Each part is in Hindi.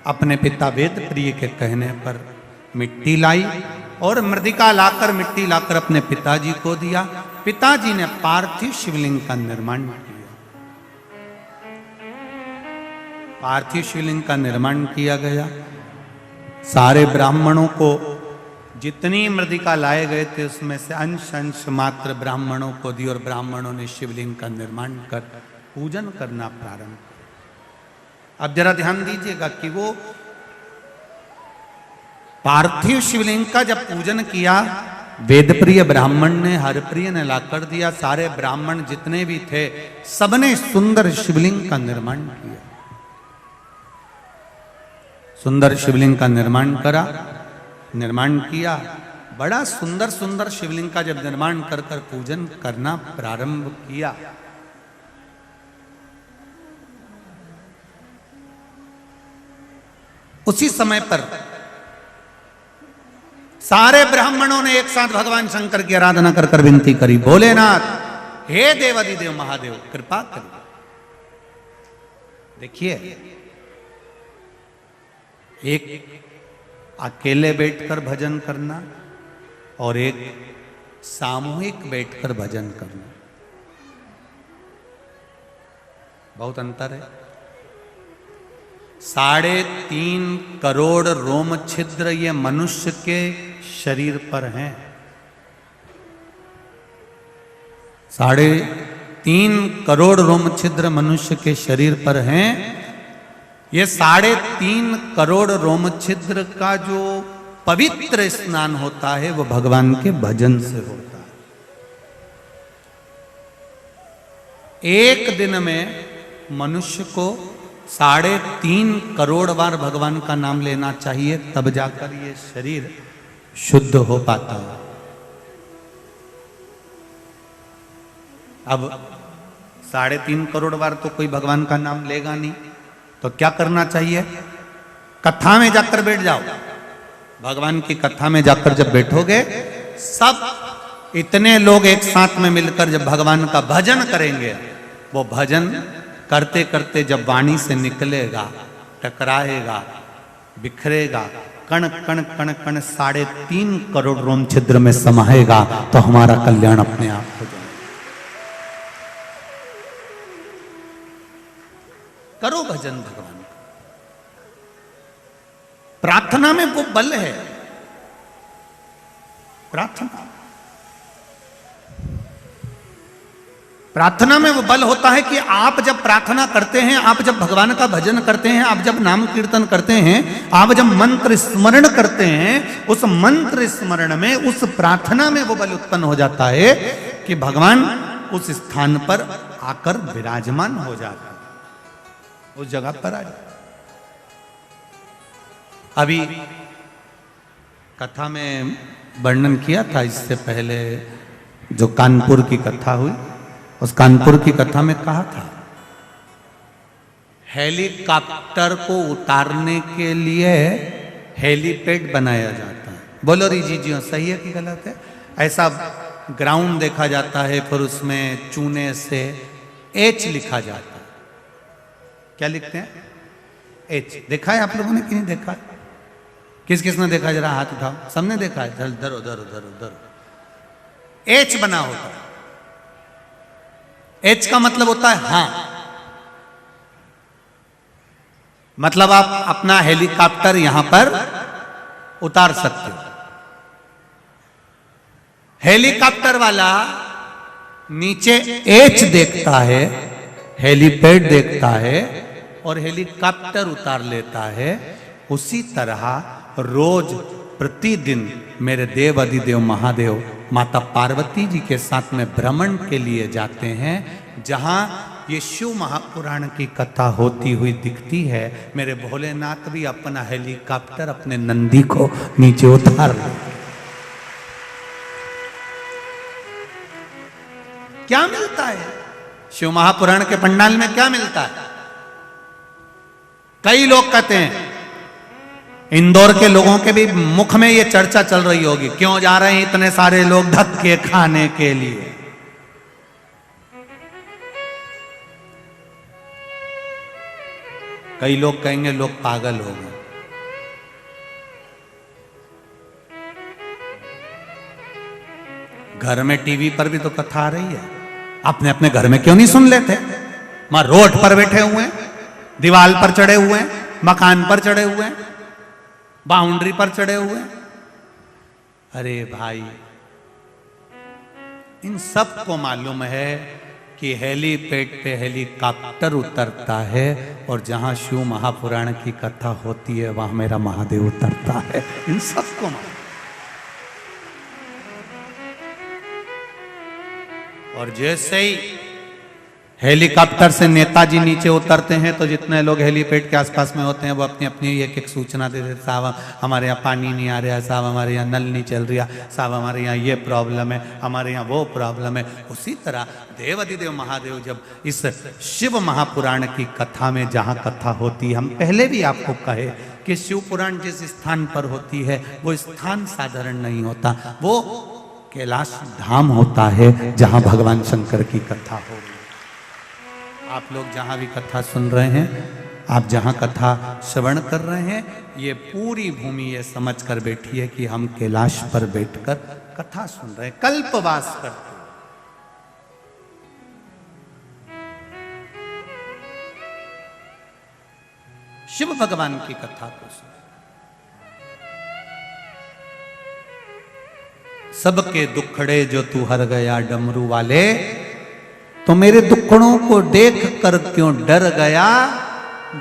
अपने पिता वेद प्रिय के कहने पर मिट्टी लाई और मृदिका लाकर मिट्टी लाकर अपने पिताजी को दिया। पिताजी ने पार्थिव शिवलिंग का निर्माण किया। पार्थिव शिवलिंग का निर्माण किया गया। सारे ब्राह्मणों को जितनी मृदिका लाए गए थे उसमें से अंश अंश मात्र ब्राह्मणों को दी और ब्राह्मणों ने शिवलिंग का निर्माण कर पूजन करना प्रारंभ किया। अब जरा ध्यान दीजिएगा कि वो पार्थिव शिवलिंग का जब पूजन किया, वेदप्रिय ब्राह्मण ने हरप्रिय ने लाकर दिया। सारे ब्राह्मण जितने भी थे सबने सुंदर शिवलिंग का निर्माण किया। सुंदर शिवलिंग का निर्माण किया। बड़ा सुंदर सुंदर शिवलिंग का जब निर्माण कर कर पूजन करना प्रारंभ किया, उसी समय पर सारे ब्राह्मणों ने एक साथ भगवान शंकर की आराधना कर कर विनती करी, भोलेनाथ हे देवादिदेव महादेव कृपा करिए। देखिए, एक अकेले बैठकर भजन करना और एक सामूहिक बैठकर भजन करना, बहुत अंतर है। 3.5 करोड़ रोम छिद्र ये मनुष्य के शरीर पर हैं। 3.5 करोड़ रोम छिद्र मनुष्य के शरीर पर हैं। ये 3.5 करोड़ रोम छिद्र का जो पवित्र स्नान होता है वो भगवान के भजन से होता है। एक दिन में मनुष्य को 3.5 करोड़ बार भगवान का नाम लेना चाहिए, तब जाकर ये शरीर शुद्ध हो पाता है। अब 3.5 करोड़ बार तो कोई भगवान का नाम लेगा नहीं, तो क्या करना चाहिए? कथा में जाकर बैठ जाओ। भगवान की कथा में जाकर जब बैठोगे, सब इतने लोग एक साथ में मिलकर जब भगवान का भजन करेंगे, वो भजन करते करते जब वाणी से निकलेगा, टकराएगा, बिखरेगा, कण कण कण कण 3.5 करोड़ रोम छिद्र में समाएगा, तो हमारा कल्याण अपने आप हो जाएगा। करो भजन भगवान का। प्रार्थना में वो बल है। प्रार्थना में वो बल होता है कि आप जब प्रार्थना करते हैं, आप जब भगवान का भजन करते हैं, आप जब नाम कीर्तन करते हैं, आप जब मंत्र स्मरण करते हैं, उस मंत्र स्मरण में, उस प्रार्थना में वो बल उत्पन्न हो जाता है कि भगवान उस स्थान पर आकर विराजमान हो जाता है, उस जगह पर आ जाए। अभी कथा में वर्णन किया था इससे पहले, जो कानपुर की कथा हुई, उस कानपुर की कथा में कहा था हेलीकॉप्टर को उतारने के लिए हेलीपैड बनाया जाता है। बोलो जी सही है कि गलत है? ऐसा ग्राउंड देखा जाता है, फिर उसमें चूने से एच लिखा जाता है। क्या लिखते हैं? एच। देखा है आप लोगों ने कि नहीं देखा है? किस किस ने देखा? जरा हाथ उठाओ। सबने देखा है? धरो धरो धरो धरो। एच बना होता है। एच का मतलब होता है हां, मतलब आप अपना हेलीकॉप्टर यहां पर उतार सकते हो। हेलीकॉप्टर वाला नीचे एच देखता है, हेलीपैड देखता है और हेलीकॉप्टर उतार लेता है। उसी तरह रोज प्रतिदिन मेरे देव अधिदेव महादेव माता पार्वती जी के साथ में भ्रमण के लिए जाते हैं। जहां ये शिव महापुराण की कथा होती हुई दिखती है, मेरे भोलेनाथ भी अपना हेलीकॉप्टर अपने नंदी को नीचे उतार ले। क्या मिलता है शिव महापुराण के पंडाल में? क्या मिलता है? कई लोग कहते हैं, इंदौर के लोगों के भी मुख में ये चर्चा चल रही होगी, क्यों जा रहे हैं इतने सारे लोग धक्के खाने के लिए? कई लोग कहेंगे लोग पागल हो गए। घर में टीवी पर भी तो कथा आ रही है, अपने अपने घर में क्यों नहीं सुन लेते? वहां रोड पर बैठे हुए हैं, दीवार पर चढ़े हुए हैं, मकान पर चढ़े हुए हैं, बाउंड्री पर चढ़े हुए हैं। अरे भाई, इन सबको मालूम है कि हेलीपैड पे हेलीकॉप्टर उतरता है और जहां शिव महापुराण की कथा होती है वहां मेरा महादेव उतरता है। इन सबको मालूम। और जैसे ही हेलीकॉप्टर से नेताजी नीचे उतरते हैं तो जितने लोग हेलीपैड के आसपास में होते हैं वो अपनी अपनी एक एक सूचना दे देते, साहब हमारे यहाँ पानी नहीं आ रहा, साहब हमारे यहाँ नल नहीं चल रहा, साहब हमारे यहाँ ये प्रॉब्लम है, हमारे यहाँ वो प्रॉब्लम है। उसी तरह देवाधिदेव महादेव जब इस शिव महापुराण की कथा में जहाँ कथा होती है, हम पहले भी आपको कहे कि शिव पुराण जिस स्थान पर होती है वो स्थान साधारण नहीं होता, वो कैलाश धाम होता है जहाँ भगवान शंकर की कथा हो। आप लोग जहां भी कथा सुन रहे हैं, आप जहां कथा श्रवण कर रहे हैं, ये पूरी भूमि ये समझ कर बैठी है कि हम कैलाश पर बैठकर कथा सुन रहे हैं, कल्पवास करते हैं। शिव भगवान की कथा को सुन, सबके दुखड़े जो तू हर गया डमरू वाले, तो मेरे दुखड़ों को देख कर क्यों डर गया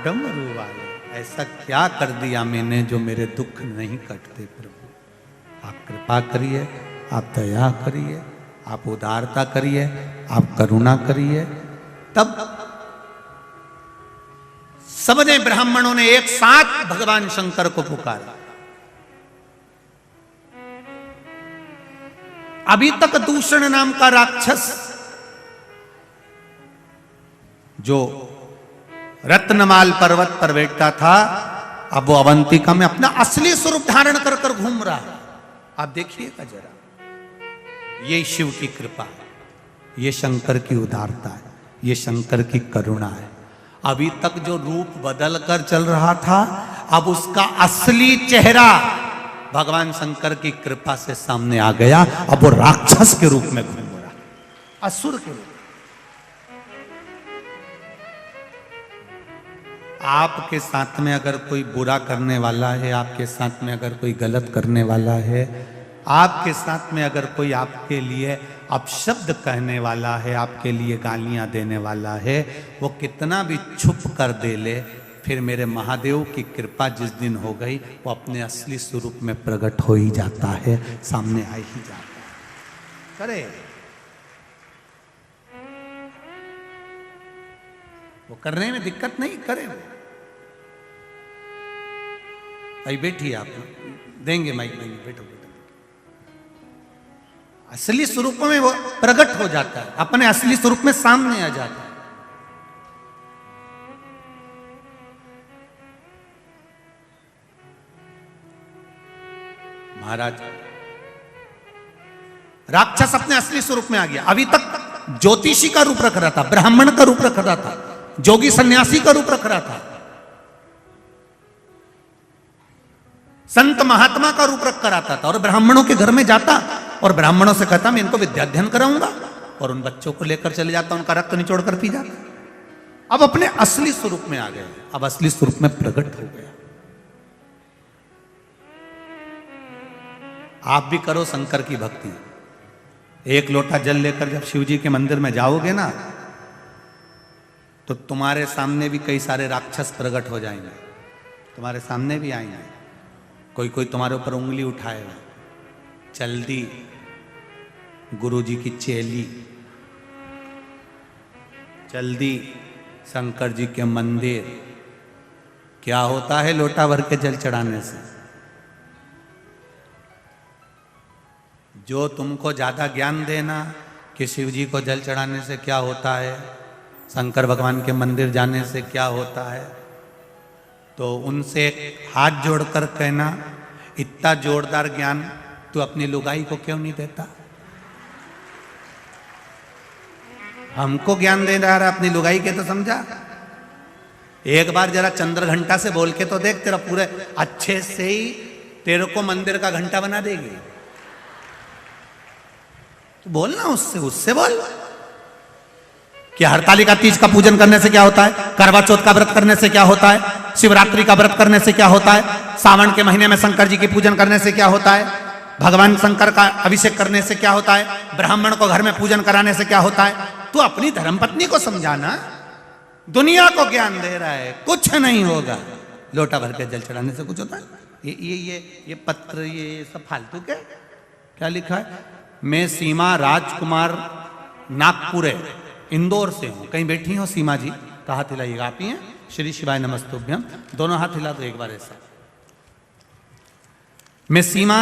डमरू वाले। ऐसा क्या कर दिया मैंने जो मेरे दुख नहीं कटते प्रभु? आप कृपा करिए, आप दया करिए, आप उदारता करिए, आप करुणा करिए। तब सबने ब्राह्मणों ने एक साथ भगवान शंकर को पुकारा। अभी तक दूषण नाम का राक्षस जो रत्नमाल पर्वत पर बैठता था, अब वो अवंतिका में अपना असली स्वरूप धारण कर कर घूम रहा है। आप देखिएगा जरा, ये शिव की कृपा है, ये शंकर की उदारता है, ये शंकर की करुणा है। अभी तक जो रूप बदल कर चल रहा था, अब उसका असली चेहरा भगवान शंकर की कृपा से सामने आ गया। अब वो राक्षस के रूप में घूम रहा, असुर के रूप। आपके साथ में अगर कोई बुरा करने वाला है, आपके साथ में अगर कोई गलत करने वाला है, आपके साथ में अगर कोई आपके लिए अपशब्द कहने वाला है, आपके लिए गालियां देने वाला है, वो कितना भी छुप कर दे ले, फिर मेरे महादेव की कृपा जिस दिन हो गई, वो अपने असली स्वरूप में प्रकट हो ही जाता है, सामने आ ही जाता है। करे वो करने में दिक्कत नहीं, करे वो। भाई बैठिए, आप देंगे माइक, देंगे, बैठो बैठो। असली स्वरूप में वो प्रकट हो जाता है, अपने असली स्वरूप में सामने आ जाता है। महाराज, राक्षस अपने असली स्वरूप में आ गया। अभी तक ज्योतिषी का रूप रख रहा था, ब्राह्मण का रूप रख रहा था, जोगी सन्यासी का रूप रख रहा था, संत महात्मा का रूप रख कर आता था, और ब्राह्मणों के घर में जाता और ब्राह्मणों से कहता मैं इनको विद्याध्ययन कराऊंगा, और उन बच्चों को लेकर चले जाता, उनका रक्त निचोड़ कर पी जाता। अब अपने असली स्वरूप में आ गया, अब असली स्वरूप में प्रकट हो गया। आप भी करो शंकर की भक्ति। एक लोटा जल लेकर जब शिव जी के मंदिर में जाओगे ना, तो तुम्हारे सामने भी कई सारे राक्षस प्रकट हो जाएंगे, तुम्हारे सामने भी आएंगे। कोई कोई तुम्हारे ऊपर उंगली उठाएगा, चल दी गुरु जी की चेली, चल दी शंकर जी के मंदिर। क्या होता है लोटा भर के जल चढ़ाने से? जो तुमको ज्यादा ज्ञान देना कि शिव जी को जल चढ़ाने से क्या होता है, शंकर भगवान के मंदिर जाने से क्या होता है, तो उनसे हाथ जोड़कर कहना, इतना जोरदार ज्ञान तू अपनी लुगाई को क्यों नहीं देता? हमको ज्ञान दे रहा है, अपनी लुगाई के तो समझा। एक बार जरा चंद्र घंटा से बोल के तो देख, तेरा पूरे अच्छे से ही तेरे को मंदिर का घंटा बना देगी। तो बोलना उससे, उससे बोल कि हरतालिका तीज का पूजन करने से क्या होता है, करवा चौथ का व्रत करने से क्या होता है, शिवरात्रि का व्रत करने से क्या होता है, सावन के महीने में शंकर जी की पूजन करने से क्या होता है, भगवान शंकर का अभिषेक करने से क्या होता है, ब्राह्मण को घर में पूजन कराने से क्या होता है। तू अपनी धर्मपत्नी को समझाना, दुनिया को ज्ञान दे रहा है, कुछ नहीं होगा। लोटा भर के जल चढ़ाने से कुछ होता है? ये पत्र ये सब फालतू के क्या लिखा है? मैं सीमा राजकुमार नागपुरे इंदौर से हूं। कहीं बैठी हो सीमा जी तो हाथ हिलाइएगा। आप ही हैं? श्री शिवाय नमस्तुभ्यम। दोनों हाथ हिला दो एक बार ऐसा। मैं सीमा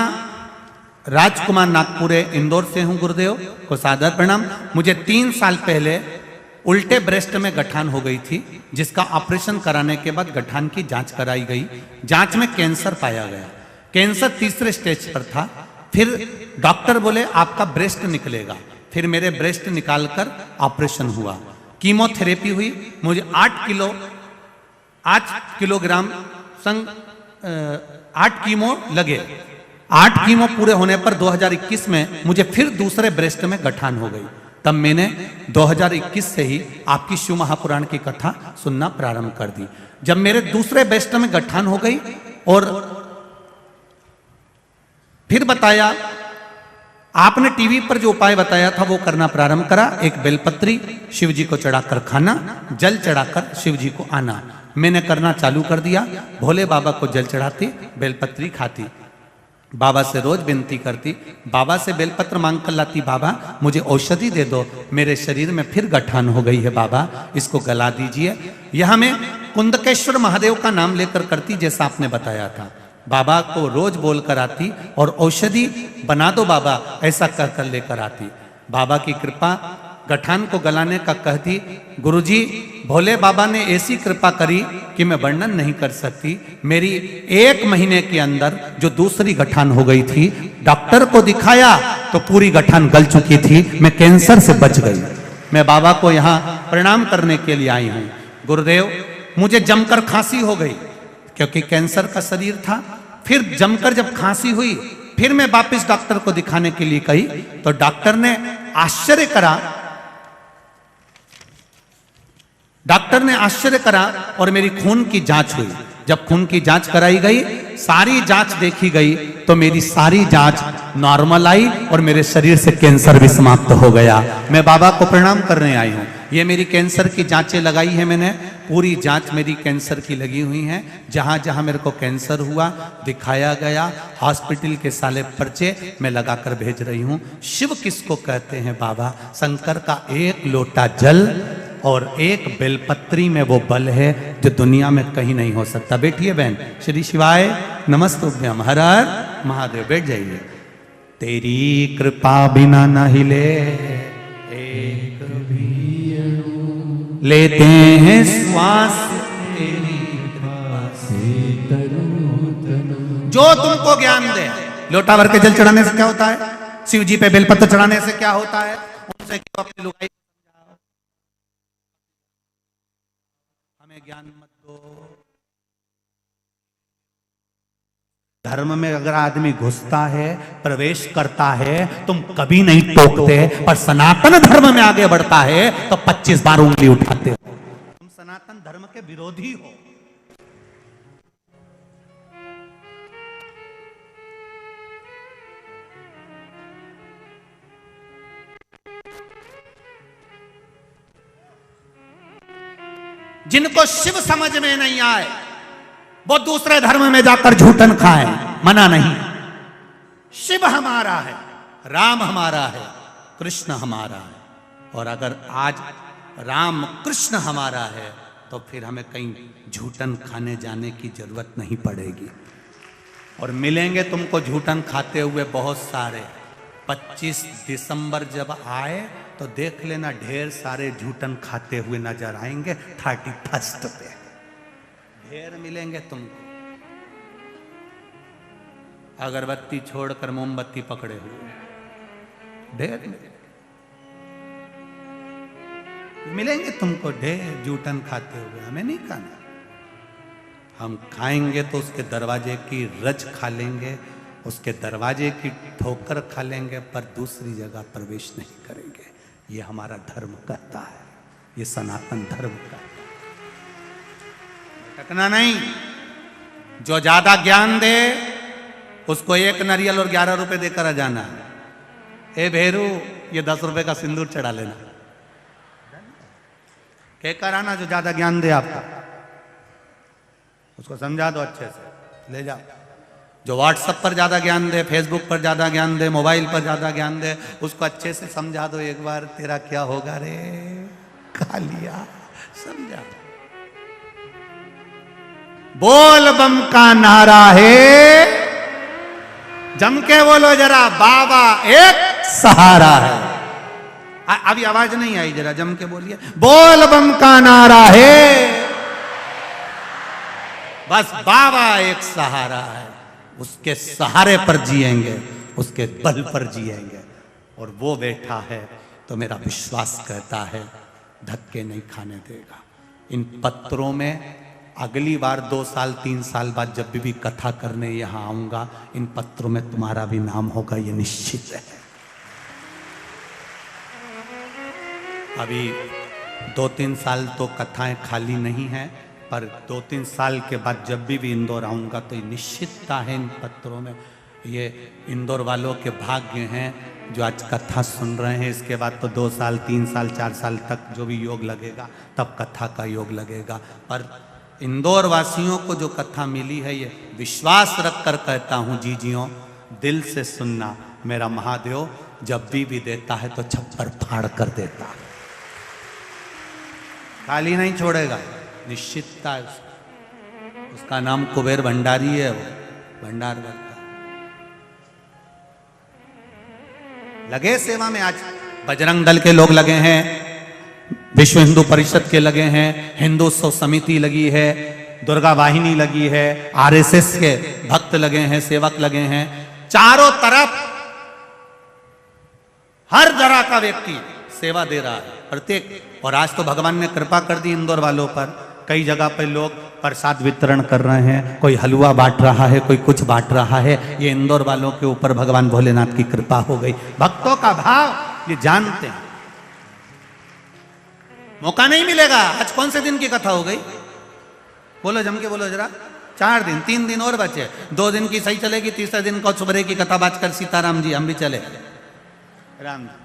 राजकुमार नागपुरे इंदौर से हूं। गुरुदेव को सादर प्रणाम। मुझे 3 साल पहले उल्टे ब्रेस्ट में गठान हो गई थी, जिसका ऑपरेशन कराने के बाद गठान की जांच कराई गई। जांच में कैंसर पाया गया। कैंसर 3रे स्टेज पर था। फिर डॉक्टर बोले आपका ब्रेस्ट निकलेगा। फिर मेरे ब्रेस्ट निकालकर ऑपरेशन हुआ। कीमोथेरेपी हुई। मुझे 8 किलोग्राम संग 8 कीमो लगे। 8 कीमो पूरे होने पर 2021 में मुझे फिर दूसरे ब्रेस्ट में गठान हो गई। तब मैंने 2021 से ही आपकी शिव महापुराण की कथा सुनना प्रारंभ कर दी। जब मेरे दूसरे ब्रेस्ट में गठान हो गई और फिर बताया, आपने टीवी पर जो उपाय बताया था वो करना प्रारंभ करा। एक बेलपत्री शिव जी को चढ़ाकर खाना, जल चढ़ाकर शिव जी को आना। मैंने करना चालू कर दिया। भोले बाबा को जल चढ़ाती, बेलपत्री खाती, बाबा से रोज विनती करती, बाबा से बेलपत्र मांग कर लाती, बाबा मुझे औषधि दे दो, मेरे शरीर में फिर गठान हो गई है, बाबा इसको गला दीजिए। यह मैं कुंदकेश्वर महादेव का नाम लेकर करती, जैसा आपने बताया था। बाबा को रोज बोल कर आती और औषधि बना दो बाबा, ऐसा कहकर लेकर आती। बाबा की कृपा गठान को गलाने का कहती। गुरुजी भोले बाबा ने ऐसी कृपा करी कि मैं वर्णन नहीं कर सकती। मेरी 1 महीने के अंदर जो दूसरी गठान हो गई थी, डॉक्टर को दिखाया तो पूरी गठान गल चुकी थी। मैं कैंसर से बच गई। मैं बाबा को यहाँ प्रणाम करने के लिए आई हूँ। गुरुदेव मुझे जमकर खांसी हो गई क्योंकि कैंसर का शरीर था। फिर जमकर जब खांसी हुई, फिर मैं वापस डॉक्टर को दिखाने के लिए गई तो डॉक्टर ने आश्चर्य करा। डॉक्टर ने आश्चर्य करा और मेरी खून की जांच हुई। जब खून की जांच कराई गई, सारी जांच देखी गई तो मेरी सारी जांच नॉर्मल आई और मेरे शरीर से कैंसर भी समाप्त हो गया। मैं बाबा को प्रणाम करने आई हूँ। ये मेरी कैंसर की जांचें लगाई है मैंने, पूरी जांच मेरी कैंसर की लगी हुई है। जहां जहां मेरे को कैंसर हुआ दिखाया गया, हॉस्पिटल के साले पर्चे मैं लगाकर भेज रही हूँ। शिव किसको कहते हैं बाबा? शंकर का 1 लोटा जल और 1 बेलपत्री में वो बल है जो दुनिया में कहीं नहीं हो सकता। बैठिए बहन। श्री शिवाय नमस्तुभ्यम। हर हर महादेव। बैठ जाइए। तेरी कृपा बिना न हिले एक भी लेते हैं श्वास, तेरी कृपा से जो तुमको ज्ञान दे। लोटा भर के जल चढ़ाने से क्या होता है? शिव जी पे बेलपत्र चढ़ाने से क्या होता है? उनसे क्यों अपनी लुगाई हमें ज्ञान मत दो। धर्म में अगर आदमी घुसता है, प्रवेश करता है, तुम कभी नहीं टोकते, पर सनातन धर्म में आगे बढ़ता है तो 25 बार उंगली उठाते हो। तुम सनातन धर्म के विरोधी हो। जिनको शिव समझ में नहीं आए वो दूसरे धर्म में जाकर झूठन खाएं, मना नहीं। शिव हमारा है, राम हमारा है, कृष्ण हमारा है। और अगर आज राम कृष्ण हमारा है तो फिर हमें कहीं झूठन खाने जाने की जरूरत नहीं पड़ेगी। और मिलेंगे तुमको झूठन खाते हुए बहुत सारे। 25 दिसंबर जब आए तो देख लेना, ढेर सारे झूठन खाते हुए नजर आएंगे। 31 पे ढेर मिलेंगे तुमको। अगरबत्ती छोड़कर मोमबत्ती पकड़े हुए ढेर मिलेंगे तुमको। ढेर झूठन खाते हुए। हमें नहीं खाना। हम खाएंगे तो उसके दरवाजे की रज खा लेंगे, उसके दरवाजे की ठोकर खा लेंगे पर दूसरी जगह प्रवेश नहीं करेंगे। ये हमारा धर्म कहता है, ये सनातन धर्म कहता है। भटकना नहीं। जो ज्यादा ज्ञान दे उसको 1 नारियल और 11 रुपए देकर आ जाना। ए भेरू, ये 10 रुपए का सिंदूर चढ़ा लेना। कहकर आना जो ज्यादा ज्ञान दे आपका, उसको समझा दो अच्छे से, ले जाओ। जो व्हाट्सएप पर ज्यादा ज्ञान दे, फेसबुक पर ज्यादा ज्ञान दे, मोबाइल पर ज्यादा ज्ञान दे, उसको अच्छे से समझा दो एक बार, तेरा क्या होगा रे, खा लिया। समझा दो। बोल बम का नारा है, जम के बोलो जरा, बाबा एक सहारा है। अभी आवाज नहीं आई, जरा जम के बोलिए। बोल बम का नारा है, बस बाबा एक सहारा है। उसके सहारे पर जिएंगे, उसके बल पर जिएंगे। और वो बैठा है तो मेरा विश्वास कहता है धक्के नहीं खाने देगा। इन पत्रों में अगली बार 2 साल 3 साल बाद जब भी कथा करने यहां आऊंगा, इन पत्रों में तुम्हारा भी नाम होगा, ये निश्चित है। अभी 2-3 साल तो कथाएं खाली नहीं है, पर 2-3 साल के बाद जब भी इंदौर आऊंगा तो ये निश्चितता है इन पत्रों में। ये इंदौर वालों के भाग्य हैं जो आज कथा सुन रहे हैं। इसके बाद तो 2 साल 3 साल 4 साल तक जो भी योग लगेगा तब कथा का योग लगेगा। पर इंदौर वासियों को जो कथा मिली है, ये विश्वास रख कर कहता हूँ जीजियों, दिल से सुनना। मेरा महादेव जब भी देता है तो छप्पर फाड़ कर देता है, खाली नहीं छोड़ेगा, निश्चितता है उसका नाम कुबेर भंडारी है। वो भंडार करता लगे सेवा में। आज बजरंग दल के लोग लगे हैं, विश्व हिंदू परिषद के लगे हैं, हिंदू उत्सव समिति लगी है, दुर्गा वाहिनी लगी है, आरएसएस के भक्त लगे हैं, सेवक लगे हैं। चारों तरफ हर तरह का व्यक्ति सेवा दे रहा है, प्रत्येक। और आज तो भगवान ने कृपा कर दी इंदौर वालों पर। कई जगह पर लोग प्रसाद वितरण कर रहे हैं, कोई हलवा बांट रहा है, कोई कुछ बांट रहा है। ये इंदौर वालों के ऊपर भगवान भोलेनाथ की कृपा हो गई। भक्तों का भाव ये जानते हैं। मौका नहीं मिलेगा। आज कौन से दिन की कथा हो गई? बोलो जम के बोलो जरा। 4 दिन, 3 दिन और बचे। 2 दिन की सही चलेगी, तीसरे दिन को सुबह की कथा बात कर सीताराम जी हम भी चले। राम जी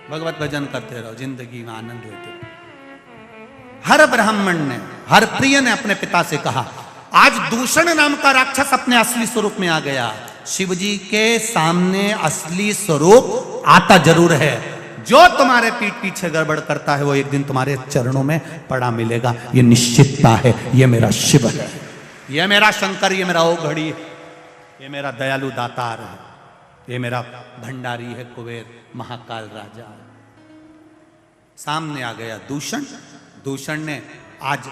भगवत भजन करते रहो, जिंदगी में आनंद लेते रहो। हर ब्राह्मण ने, हर प्रिय ने अपने पिता से कहा, आज दूषण नाम का राक्षस अपने असली स्वरूप में आ गया। शिव जी के सामने असली स्वरूप आता जरूर है। जो तुम्हारे पीठ पीछे गड़बड़ करता है वो एक दिन तुम्हारे चरणों में पड़ा मिलेगा। ये निश्चितता है। ये मेरा शिव है, ये मेरा शंकर, ये मेरा ओघड़ी है, ये मेरा दयालु दातार है, ये मेरा भंडारी है, कुबेर महाकाल राजा। सामने आ गया दूषण। दूषण ने आज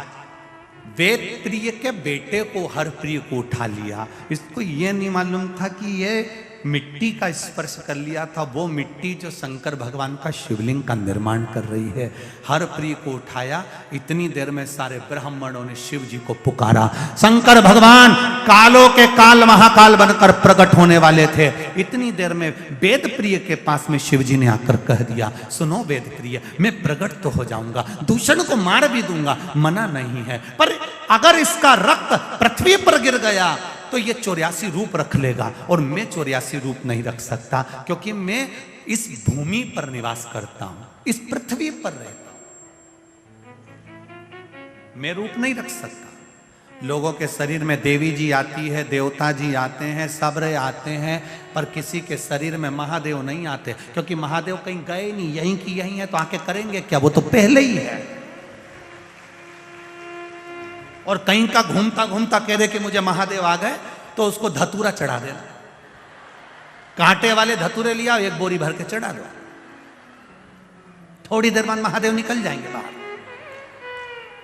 वेद प्रिय के बेटे को, हर प्रिय को उठा लिया। इसको ये नहीं मालूम था कि ये मिट्टी का स्पर्श कर लिया था, वो मिट्टी जो शंकर भगवान का शिवलिंग का निर्माण कर रही है। हर प्रिय को उठाया। इतनी देर में सारे ब्राह्मणों ने शिव जी को पुकारा। शंकर भगवान कालों के काल महाकाल बनकर प्रकट होने वाले थे। इतनी देर में वेद प्रिय के पास में शिव जी ने आकर कह दिया, सुनो वेद प्रिय, मैं प्रकट तो हो जाऊंगा, दूषण को मार भी दूंगा, मना नहीं है, पर अगर इसका रक्त पृथ्वी पर गिर गया तो ये 84 रूप रख लेगा। और मैं 84 रूप नहीं रख सकता, क्योंकि मैं इस भूमि पर निवास करता हूं, इस पृथ्वी पर रहता हूं। मैं रूप नहीं रख सकता। लोगों के शरीर में देवी जी आती है, देवता जी आते हैं, सब्र आते हैं, पर किसी के शरीर में महादेव नहीं आते, क्योंकि महादेव कहीं गए नहीं, यहीं की यहीं है, तो आके करेंगे क्या? वो तो पहले ही है। और कहीं का घूमता घूमता कह दे कि मुझे महादेव आ गए, तो उसको धतूरा चढ़ा देना। कांटे वाले धतूरे लिया, 1 बोरी भर के चढ़ा दो। थोड़ी देर बाद महादेव निकल जाएंगे बाहर,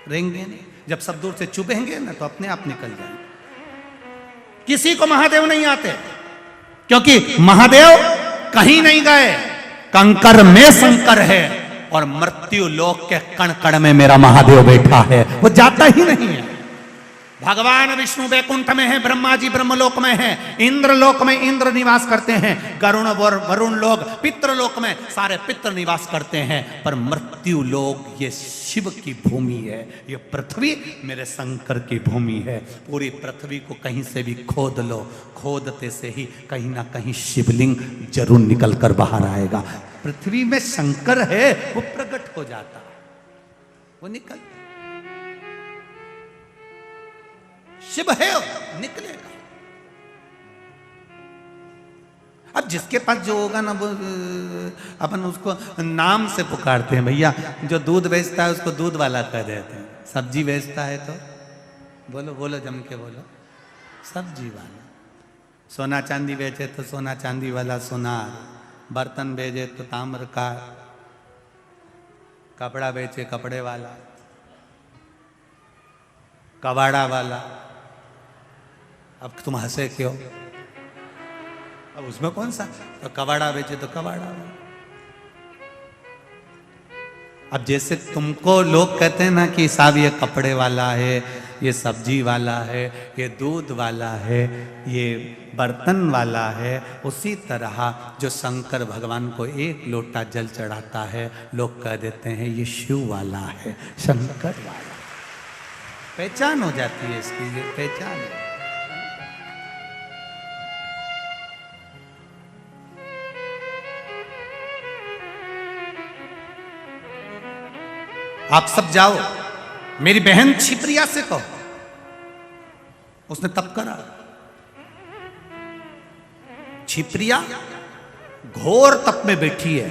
रहेंगे नहीं। जब सब दूर से चुभेंगे ना तो अपने आप निकल जाएंगे। किसी को महादेव नहीं आते, क्योंकि महादेव कहीं नहीं गए। कंकर में शंकर है और मृत्यु लोक के कण कण में मेरा महादेव बैठा है, वो जाता ही नहीं है। भगवान विष्णु वैकुंठ में है, ब्रह्मा जी ब्रह्मलोक में है, इंद्रलोक में इंद्र निवास करते हैं, गरुण वरुण लोक पितृलोक में सारे पितृ निवास करते हैं, पर मृत्यु लोक ये शिव की भूमि है, ये पृथ्वी मेरे शंकर की भूमि है। पूरी पृथ्वी को कहीं से भी खोद लो, खोदते से ही कहीं ना कहीं शिवलिंग जरूर निकल कर बाहर आएगा। पृथ्वी में शंकर है, वो प्रकट हो जाता है, वो निकल, शिव है निकलेगा। अब जिसके पास जो होगा ना वो अपन उसको नाम से पुकारते हैं। भैया जो दूध बेचता है उसको दूध वाला कह देते हैं, सब्जी बेचता है तो बोलो बोलो जम के बोलो, सब्जी वाला। सोना चांदी बेचे तो सोना चांदी वाला सोनार, बर्तन बेचे तो ताम्र का, कपड़ा बेचे कपड़े वाला, कबाड़ा वाला। अब तुम हंसे क्यों? अब उसमें कौन सा, तो कबाड़ा बेचे तो कबाड़ा वाला। अब जैसे तुमको लोग कहते हैं ना कि साहब ये कपड़े वाला है, ये सब्जी वाला है, ये दूध वाला है, ये बर्तन वाला है, उसी तरह जो शंकर भगवान को एक लोटा जल चढ़ाता है लोग कह देते हैं ये शिव वाला है, शंकर वाला। पहचान हो जाती है इसकी, ये पहचान है। आप सब जाओ, मेरी बहन छिप्रिया से कहो, उसने तप करा। छिप्रिया घोर तप में बैठी है,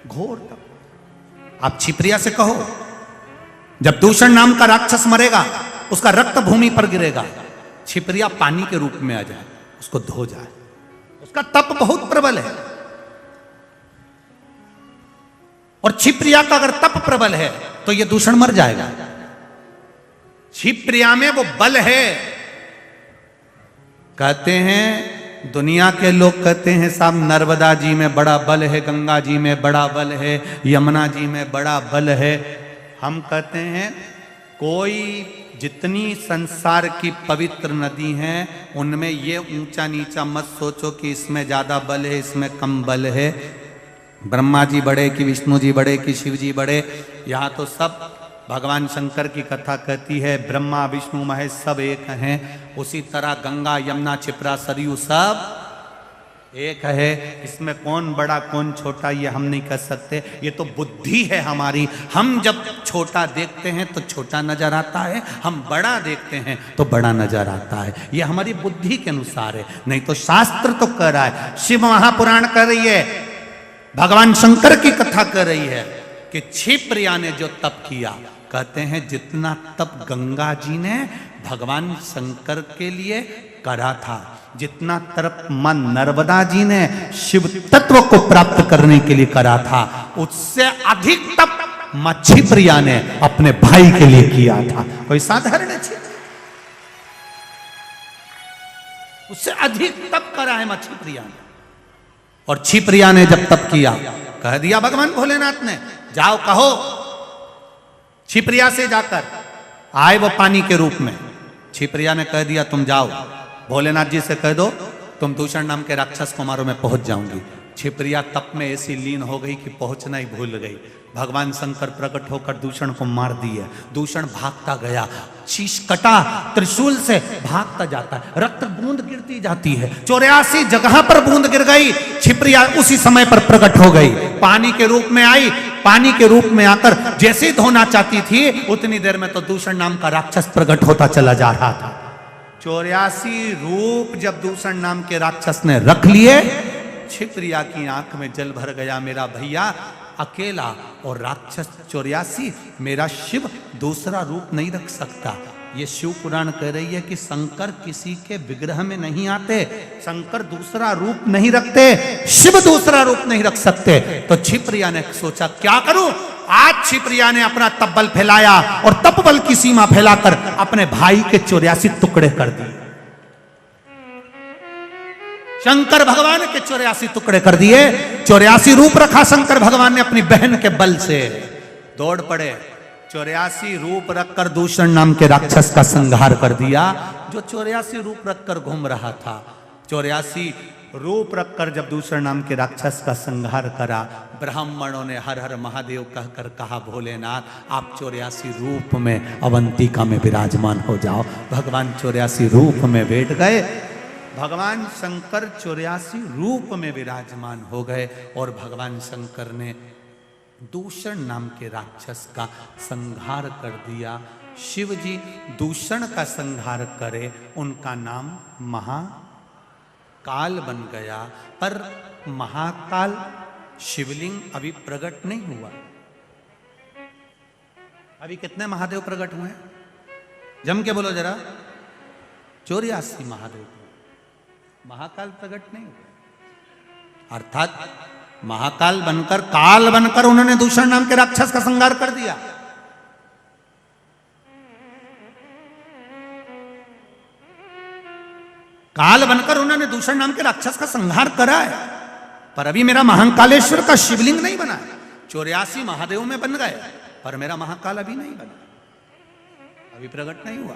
घोर तप। आप छिप्रिया से कहो जब दूषण नाम का राक्षस मरेगा उसका रक्त भूमि पर गिरेगा, छिप्रिया पानी के रूप में आ जाए, उसको धो जाए। उसका तप बहुत प्रबल है, और छिप्रिया का अगर तप प्रबल है तो ये दूषण मर जाएगा। छिप्रिया में वो बल है। कहते हैं दुनिया के लोग कहते हैं साहब नर्मदा जी में बड़ा बल है, गंगा जी में बड़ा बल है, यमुना जी में बड़ा बल है। हम कहते हैं कोई जितनी संसार की पवित्र नदी हैं उनमें ये ऊंचा नीचा मत सोचो कि इसमें ज्यादा बल है, इसमें कम बल है। ब्रह्मा जी बड़े कि विष्णु जी बड़े कि शिव जी बड़े, यहाँ तो सब भगवान शंकर की कथा कहती है ब्रह्मा विष्णु महेश सब एक हैं। उसी तरह गंगा यमुना छिप्रा सरयू सब एक है। इसमें कौन बड़ा कौन छोटा ये हम नहीं कह सकते, ये तो बुद्धि है हमारी। हम जब छोटा देखते हैं तो छोटा नजर आता है, हम बड़ा देखते हैं तो बड़ा नजर आता है। ये हमारी बुद्धि के अनुसार है, नहीं तो शास्त्र तो कह रहा है, शिव महापुराण कर रही है, भगवान शंकर की कथा कर रही है कि छिप्रिया ने जो तप किया, कहते हैं जितना तप गंगा जी ने भगवान शंकर के लिए करा था, जितना तप मां नर्मदा जी ने शिव तत्व को प्राप्त करने के लिए करा था, उससे अधिक तप मां छिप्रिया ने अपने भाई के लिए किया था। कोई साधारण है, उससे अधिक तप करा है मां छिप्रिया ने। और छिप्रिया ने जब तप किया, कह दिया भगवान भोलेनाथ ने जाओ कहो, छिप्रिया से जाकर आए वो पानी के रूप में। छिप्रिया ने कह दिया तुम जाओ, भोलेनाथ जी से कह दो तुम दूषण नाम के राक्षस को मारो, मैं पहुंच जाऊंगी। छिप्रिया तप में ऐसी लीन हो गई कि पहुंचना ही भूल गई। भगवान शंकर प्रकट होकर दूषण को मार दिए। दूषण भागता गया, शीश कटा त्रिशूल से भागता जाता है, रक्त बूंद गिरती जाती है, 84 जगह पर बूंद गिर गई। छिप्रिया उसी समय पर प्रकट हो गई, पानी के रूप में आई। पानी के रूप में आकर जैसे ही धोना चाहती थी उतनी देर में तो दूषण नाम का राक्षस प्रकट होता चला जा रहा था। 84 रूप जब दूषण नाम के राक्षस ने रख लिए, छिप्रिया की आंख में जल भर गया। मेरा भैया अकेला और राक्षस 84, मेरा शिव दूसरा रूप नहीं रख सकता। ये शिव पुराण कह रही है कि शंकर किसी के विग्रह में नहीं आते, शंकर दूसरा रूप नहीं रखते, शिव दूसरा रूप नहीं रख सकते। तो छिप्रिया ने सोचा क्या करूं। आज छिप्रिया ने अपना तपबल फैलाया और तपबल की सीमा फैलाकर अपने भाई के 84 टुकड़े कर दिए। शंकर भगवान के 84 टुकड़े कर दिए। 84 रूप रखा शंकर भगवान ने अपनी बहन के बल से। दौड़ पड़े 84 रूप रखकर दूषण नाम के राक्षस का संहार कर दिया। जो 84 रूप रखकर घूम रहा था, 84 रूप रखकर जब दूषण नाम के राक्षस का संहार करा, ब्राह्मणों ने हर हर महादेव कहकर कहा, भोलेनाथ आप 84 रूप में अवंतिका में विराजमान हो जाओ। भगवान 84 रूप में बैठ गए। भगवान शंकर 84 रूप में विराजमान हो गए और भगवान शंकर ने दूषण नाम के राक्षस का संहार कर दिया। शिव जी दूषण का संहार करे, उनका नाम महाकाल बन गया। पर महाकाल शिवलिंग अभी प्रकट नहीं हुआ। अभी कितने महादेव प्रकट हुए हैं? जम के बोलो जरा। 84 महादेव। महाकाल प्रकट नहीं हुआ। अर्थात महाकाल बनकर, काल बनकर उन्होंने दूषण नाम के राक्षस का संहार कर दिया। काल बनकर उन्होंने दूषण नाम के राक्षस का संहार करा है, पर अभी मेरा महाकालेश्वर का शिवलिंग नहीं बना है। 84 महादेव में बन गए, पर मेरा महाकाल अभी नहीं बना, अभी प्रकट नहीं हुआ।